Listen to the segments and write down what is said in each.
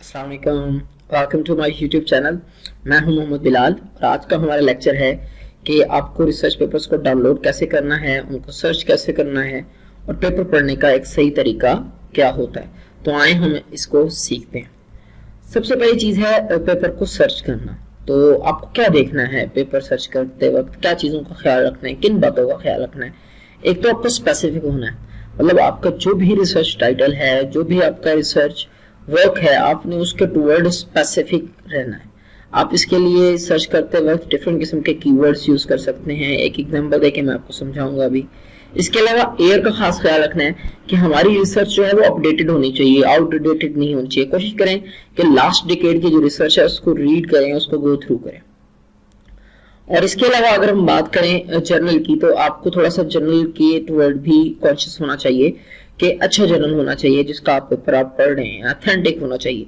अस्सलाम वालेकुम, welcome to my YouTube channel. मैं हूं मोहम्मद बिलाल और आज का हमारा लेक्चर है कि आपको रिसर्च पेपर्स को डाउनलोड कैसे करना है, उनको सर्च कैसे करना है और पेपर पढ़ने का एक सही तरीका क्या होता है। तो आए हम इसको सीखते हैं। सबसे पहली चीज़ है पेपर को सर्च करना। तो आपको क्या देखना है पेपर सर्च करते वक्त, क्या चीज़ों का ख्याल रखना है, किन बातों का ख्याल रखना है। एक तो आपको स्पेसिफिक होना है, मतलब आपका जो भी रिसर्च टाइटल है, जो भी आपका रिसर्च वर्क है, आपने उसके टूवर्ड स्पेसिफिक रहना है। आप इसके लिए सर्च करते वक्त डिफरेंट किस्म के कीवर्ड्स यूज कर सकते हैं। एक एग्जांपल देके मैं आपको समझाऊंगा अभी। इसके अलावा एयर का खास ख्याल रखना है कि हमारी रिसर्च जो है वो अपडेटेड होनी चाहिए, आउटडेटेड नहीं होनी चाहिए। कोशिश करें कि लास्ट डिकेड की जो रिसर्च है उसको रीड करें, उसको गो थ्रू करें। और इसके अलावा अगर हम बात करें जर्नल की, तो आपको थोड़ा सा जर्नल के टूवर्ड भी कॉन्शियस होना चाहिए कि अच्छा जर्नल होना चाहिए जिसका आप पेपर आप पढ़ रहे हैं, ऑथेंटिक होना चाहिए।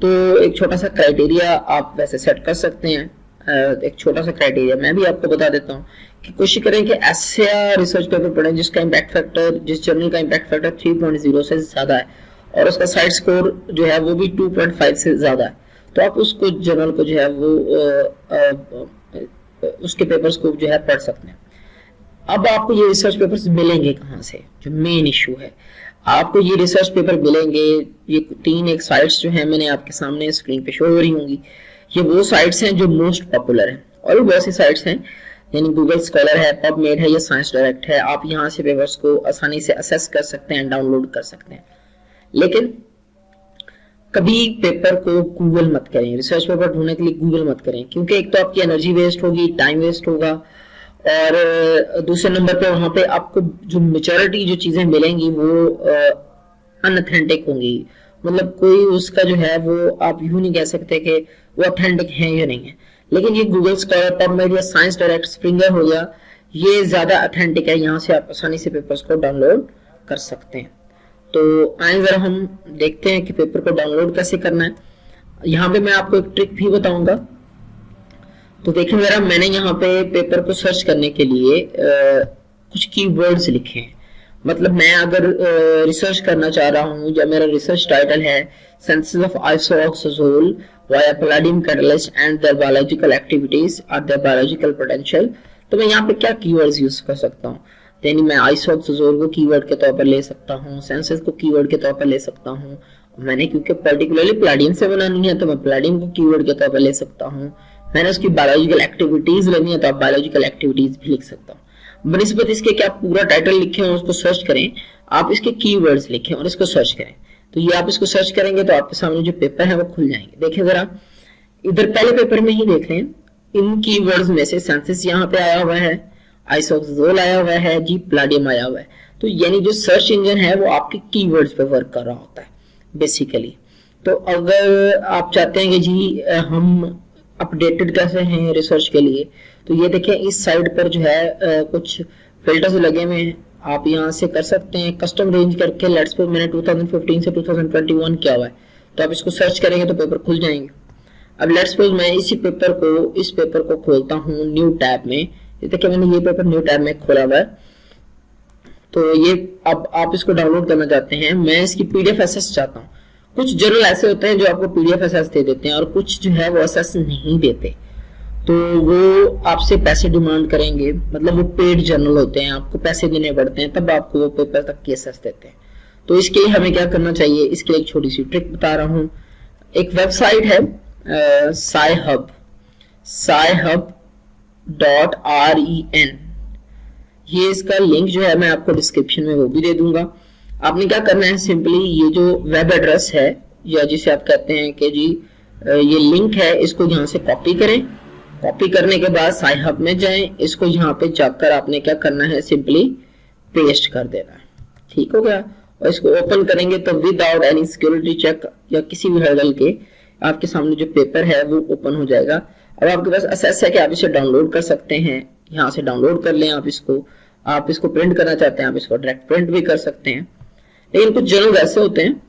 तो एक छोटा सा क्राइटेरिया आप वैसे सेट कर सकते हैं। एक छोटा सा क्राइटेरिया मैं भी आपको बता देता हूँ कि कोशिश करें कि ऐसा रिसर्च पेपर पढ़ें जिसका इम्पैक्ट फैक्टर, जिस जर्नल का इम्पैक्ट फैक्टर 3.0 से ज्यादा है और उसका साइड स्कोर जो है वो भी 2.5 से ज्यादा है। तो आप उसको जर्नल को जो है वो उसके पेपर्स को जो है पढ़ सकते हैं। अब आपको ये रिसर्च पेपर्स मिलेंगे कहाँ से, जो मेन इशू है। आपको ये रिसर्च पेपर मिलेंगे, ये तीन एक साइट्स जो है मैंने आपके सामने स्क्रीन पे शो हो रही होंगी। ये वो साइट्स हैं जो मोस्ट पॉपुलर हैं और भी बहुत सी साइट्स हैं, यानी गूगल स्कॉलर है, पबमेड है या साइंस डायरेक्ट है। आप यहाँ से पेपर्स को आसानी से असेस कर सकते हैं, डाउनलोड कर सकते हैं। लेकिन कभी पेपर को गूगल मत करें, रिसर्च पेपर ढूंढने के लिए गूगल मत करें, क्योंकि एक तो आपकी एनर्जी वेस्ट होगी, टाइम वेस्ट होगा, और दूसरे नंबर पे वहां पे आपको जो मेजॉरिटी जो चीजें मिलेंगी वो अनऑथेंटिक होंगी। मतलब कोई उसका जो है वो आप यूं नहीं कह सकते कि वो ऑथेंटिक है या नहीं है। लेकिन ये गूगल स्कॉलर, पबमेड या साइंस डायरेक्ट, स्प्रिंगर हो गया, ये ज्यादा ऑथेंटिक है। यहाँ से आप आसानी से पेपर्स को डाउनलोड कर सकते हैं। तो आए जरा हम देखते हैं कि पेपर को डाउनलोड कैसे करना है। यहाँ पे मैं आपको एक ट्रिक भी बताऊंगा। तो देखिए जरा, मैंने यहाँ पे पेपर को सर्च करने के लिए कुछ कीवर्ड्स लिखे हैं। मतलब मैं अगर रिसर्च करना चाह रहा हूँ, या मेरा रिसर्च टाइटल है synthesis of isoxazole via palladium catalyst and their biological activities और देयर बायोलॉजिकल पोटेंशियल, तो मैं यहाँ पे क्या कीवर्ड्स यूज कर सकता हूँ। यानी मैं आइसोऑक्साजोल को कीवर्ड के तौर पर ले सकता हूँ, सिंथेसिस को कीवर्ड के तौर पर ले सकता हूँ। मैंने क्योंकि पर्टिकुलरली पैलाडियम से बनानी है तो मैं पैलाडियम को कीवर्ड के तौर पर ले सकता हूँ। मैंने उसकी बायोलॉजिकल एक्टिविटीज लेनी है तो आप बायोलॉजिकल एक्टिविटीज भी लिख सकता हूँ। बनिस्बत इसके कि आप पूरा टाइटल लिखें और उसको सर्च करें, आप इसके कीवर्ड्स लिखें और इसको सर्च करें। तो ये आप इसको सर्च करेंगे तो आपके सामने जो पेपर है वो खुल जाएंगे। देखिए जरा, इधर पहले पेपर में ही देख लें, इन कीवर्ड्स में से सिंथेसिस यहाँ पे आया हुआ है, आइसोऑक्साजोल आया हुआ है जी, पैलाडियम आया हुआ है। तो यानी जो सर्च इंजन है वो आपके कीवर्ड्स पे वर्क कर रहा होता है बेसिकली। तो अगर आप चाहते हैं कि जी हम अपडेटेड कैसे हैं रिसर्च के लिए, तो ये देखें इस साइड पर जो है कुछ फिल्टर्स लगे हुए हैं। आप यहाँ से कर सकते हैं कस्टम रेंज करके। लेट्स सपोज मैंने 2015 से 2021 किया हुआ है, तो आप इसको सर्च करेंगे तो पेपर खुल जाएंगे। अब लेट्स सपोज मैं इस पेपर को खोलता हूँ न्यू टैब में। देखिए मैंने ये पेपर न्यू टैब में खोला हुआ है। तो ये अब आप इसको डाउनलोड करना चाहते हैं, मैं इसकी पीडीएफ एसेस चाहता हूँ। कुछ जर्नल ऐसे होते हैं जो आपको पीडीएफ एसेस दे देते हैं और कुछ जो है वो एसेस नहीं देते, तो वो आपसे पैसे डिमांड करेंगे। मतलब वो पेड जर्नल होते हैं, आपको पैसे देने पड़ते हैं, तब आपको वो पेपर तक की एसेस देते हैं। तो इसके लिए हमें क्या करना चाहिए, इसके लिए एक छोटी सी ट्रिक बता रहा हूँ। एक वेबसाइट है scihub.ren, ये इसका लिंक जो है मैं आपको डिस्क्रिप्शन में वो भी दे दूंगा। आपने क्या करना है, सिंपली ये जो वेब एड्रेस है या जिसे आप कहते हैं कि जी ये लिंक है, इसको यहाँ से कॉपी करें। कॉपी करने के बाद साइहब में जाएं, इसको यहाँ पे जाकर आपने क्या करना है, सिंपली पेस्ट कर देना है। ठीक हो गया। और इसको ओपन करेंगे तो विदाउट एनी सिक्योरिटी चेक या किसी भी हर्डल के आपके सामने जो पेपर है वो ओपन हो जाएगा। अब आपके पास एक्सेस है कि आप इसे डाउनलोड कर सकते हैं। यहाँ से डाउनलोड कर लें। आप इसको प्रिंट करना चाहते हैं, आप इसको डायरेक्ट प्रिंट भी कर सकते हैं। लेकिन कुछ जर्नल ऐसे होते हैं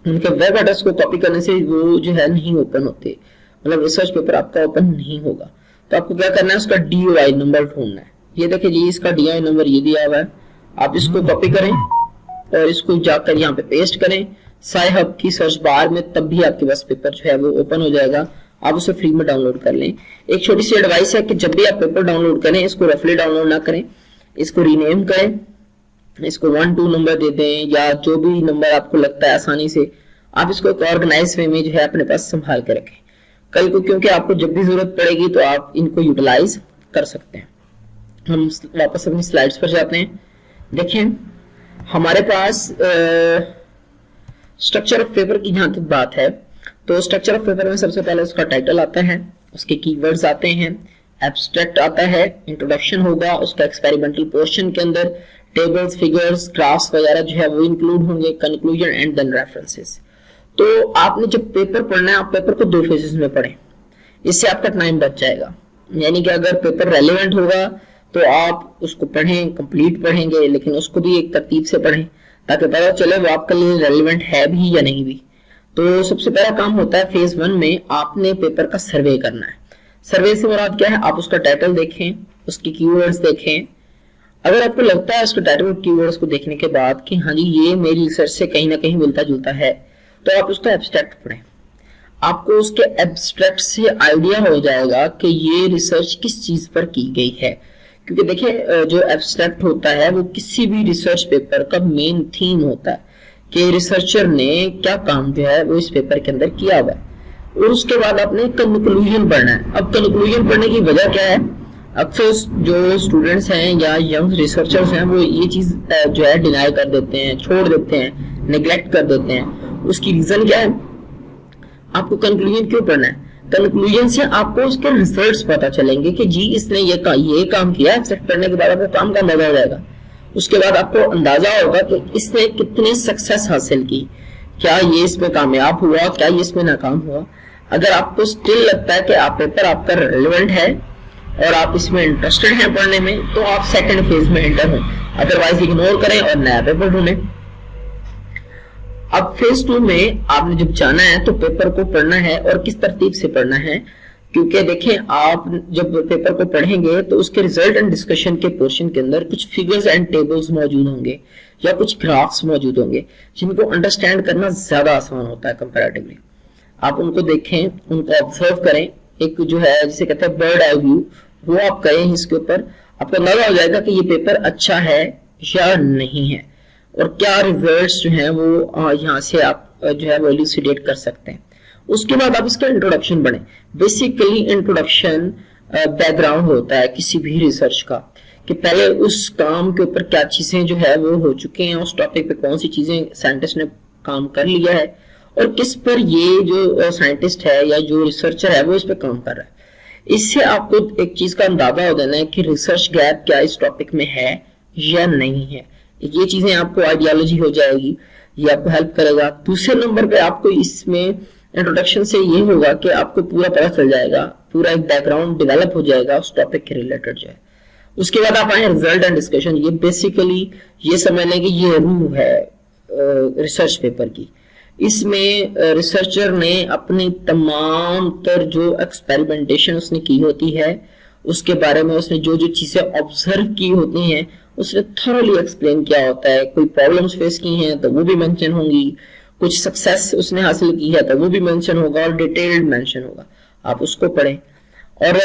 उनके वेब एड्रेस को कॉपी करने से वो जो है नहीं ओपन होते, मतलब रिसर्च पेपर आपका ओपन नहीं होगा। तो आपको क्या करना है, उसका DOI नंबर ढूंढना है। ये देखिए जी, इसका DOI नंबर ये दिया हुआ है। आप इसको कॉपी करें और इसको जाकर यहाँ पे पेस्ट करें। SciHub की सर्च बार में, तब भी आपके पास पेपर जो है वो ओपन हो जाएगा, आप उसे फ्री में डाउनलोड कर लें। एक छोटी सी एडवाइस है कि जब भी आप पेपर डाउनलोड करें, इसको रफली डाउनलोड ना करें, इसको रीनेम करें, इसको 1-2 नंबर दे दें, या जो भी नंबर आपको लगता है आसानी से आप इसको एक ऑर्गेनाइज वे में जो है अपने पास संभाल के रखें कल को, क्योंकि आपको जब भी जरूरत पड़ेगी तो आप इनको यूटिलाइज कर सकते हैं। हम वापस अपनी स्लाइड्स पर जाते हैं। देखिए हमारे पास स्ट्रक्चर ऑफ पेपर की जहां तक बात है, तो स्ट्रक्चर ऑफ पेपर में सबसे पहले उसका टाइटल आता है, उसके कीवर्ड्स आते हैं, एब्स्ट्रैक्ट आता है, इंट्रोडक्शन होगा, उसका एक्सपेरिमेंटल पोर्शन के अंदर टेबल्स, फिगर्स, ग्राफ्स वगैरह जो है वो इंक्लूड होंगे, कंक्लूजन एंड देन रेफरेंसेस। तो आपने जब पेपर पढ़ना है, आप पेपर को 2 फेजेस में पढ़ें, इससे आपका टाइम बच जाएगा। यानी कि अगर पेपर रेलेवेंट होगा तो आप उसको पढ़ें, कंप्लीट पढ़ेंगे, लेकिन उसको भी एक तरतीब से पढ़ें ताकि पता चले वो आपके लिए रेलेवेंट है भी या नहीं भी। तो सबसे पहला काम होता है फेज 1 में आपने पेपर का सर्वे करना है। सर्वे से मुराद क्या है, आप उसका टाइटल देखें, उसकी कीवर्ड्स देखें। अगर आपको लगता है उसके टाइटल और कीवर्ड्स को देखने के बाद कि हाँ जी ये मेरी रिसर्च से कहीं ना कहीं मिलता जुलता है, तो आप उसका एब्स्ट्रैक्ट पढ़ें। आपको उसके एब्स्ट्रैक्ट से आइडिया हो जाएगा कि ये रिसर्च किस चीज पर की गई है, क्योंकि देखिए जो एब्स्ट्रैक्ट होता है वो किसी भी रिसर्च पेपर का मेन थीम होता है कि रिसर्चर ने क्या काम जो है वो इस पेपर के अंदर किया हुआ है, और उसके बाद आपने कंक्लूजन पढ़ना है। अब कंक्लूजन पढ़ने की वजह क्या है, अक्सर जो स्टूडेंट्स हैं या यंग रिसर्चर्स हैं वो ये चीज जो है डिनाई कर देते हैं, छोड़ देते हैं, नेग्लेक्ट कर देते हैं। उसकी रीजन क्या है, आपको कंक्लूजन क्यों पढ़ना है, कंक्लूजन से आपको उसके रिजल्ट्स पता चलेंगे कि जी इसने ये काम किया। एब्स्ट्रैक्ट पढ़ने के बाद आपको काम का अंदाजा हो जाएगा, उसके बाद आपको अंदाजा होगा कि इसने कितनी सक्सेस हासिल की, क्या ये इसमें कामयाब हुआ, क्या ये इसमें नाकाम हुआ। अगर आपको स्टिल लगता है कि आप पेपर आपका रेलेवेंट है और आप इसमें इंटरेस्टेड हैं पढ़ने में, तो आप सेकंड फेज में एंटर हो, अदरवाइज इग्नोर करें और नया पेपर ढूंढें। अब फेज 2 में आपने जब जाना है तो पेपर को पढ़ना है, और किस तरतीब से पढ़ना है, क्योंकि देखें आप जब पेपर को पढ़ेंगे तो उसके रिजल्ट एंड डिस्कशन के पोर्शन के अंदर कुछ फिगर्स एंड टेबल्स मौजूद होंगे या कुछ ग्राफ्स मौजूद होंगे जिनको अंडरस्टैंड करना ज्यादा आसान होता है कंपैरेटिवली। आप उनको देखें, उनको ऑब्जर्व करें, एक जो है जिसे कहते हैं बर्ड आई व्यू, वो आप करें, इसके ऊपर आपको अंदाजा हो जाएगा कि ये पेपर अच्छा है या नहीं है, और क्या रिजल्ट्स जो हैं वो यहाँ से आप जो है वो इल्यूसिडेट कर सकते हैं। उसके बाद आप इसका इंट्रोडक्शन पढ़ें। बेसिकली इंट्रोडक्शन बैकग्राउंड होता है किसी भी रिसर्च का, कि पहले उस काम के ऊपर क्या चीजें जो है वो हो चुके हैं, उस टॉपिक पे कौन सी चीजें साइंटिस्ट ने काम कर लिया है, और किस पर ये जो साइंटिस्ट है या जो रिसर्चर है वो इस पे काम कर रहा है। इससे आपको एक चीज का अंदाजा हो जाना है कि रिसर्च गैप क्या इस टॉपिक में है या नहीं है। ये चीजें आपको आइडियोलॉजी हो जाएगी, ये आपको हेल्प करेगा। दूसरे नंबर पे आपको इसमें इंट्रोडक्शन से ये होगा कि आपको पूरा पता चल जाएगा, पूरा एक बैकग्राउंड डेवलप हो जाएगा उस टॉपिक के रिलेटेड जो है। उसके बाद आप आए रिजल्ट एंड डिस्कशन। ये बेसिकली ये समझ लें कि ये रूह है रिसर्च पेपर की। इसमें रिसर्चर ने अपनी तमाम तर जो एक्सपेरिमेंटेशन उसने की होती है उसके बारे में, उसने जो जो चीजें ऑब्जर्व की होती हैं उसने थॉरली एक्सप्लेन किया होता है। कोई प्रॉब्लम्स फेस की हैं तो वो भी मेंशन होंगी, कुछ सक्सेस उसने हासिल की है तो वो भी मेंशन होगा, और डिटेल्ड मेंशन होगा। आप उसको पढ़ें, और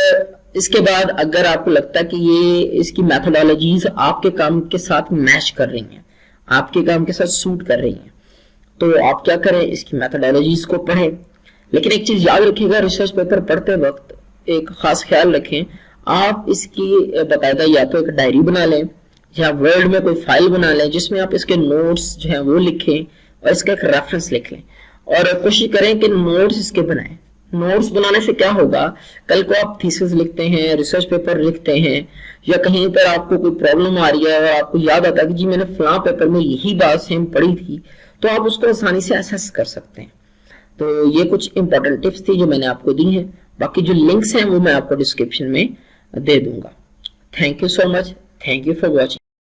इसके बाद अगर आपको लगता है कि ये इसकी मैथोडोलॉजीज आपके काम के साथ मैच कर रही हैं, आपके काम के साथ सूट कर रही हैं, तो आप क्या करें, इसकी मैथोडोलॉजीज को पढ़ें। लेकिन एक चीज याद रखिएगा, रिसर्च पेपर पढ़ते वक्त एक खास ख्याल रखें, आप इसकी बाकायदा या तो एक डायरी बना लें या वर्ड में कोई फाइल बना लें जिसमें आप इसके नोट्स जो हैं वो लिखें और इसका एक रेफरेंस लिख लें, और कोशिश करें कि नोट्स इसके बनाएं। नोट्स बनाने से क्या होगा, कल को आप थीसिस लिखते हैं, रिसर्च पेपर लिखते हैं, या कहीं पर आपको कोई प्रॉब्लम आ रही है और आपको याद आता है कि जी मैंने फलां पेपर में यही बात सेम पढ़ी थी, तो आप उसको आसानी से एसेस कर सकते हैं। तो ये कुछ इंपॉर्टेंट टिप्स थी जो मैंने आपको दी हैं। बाकी जो लिंक्स हैं वो मैं आपको डिस्क्रिप्शन में दे दूंगा। Thank you so much, thank you for watching.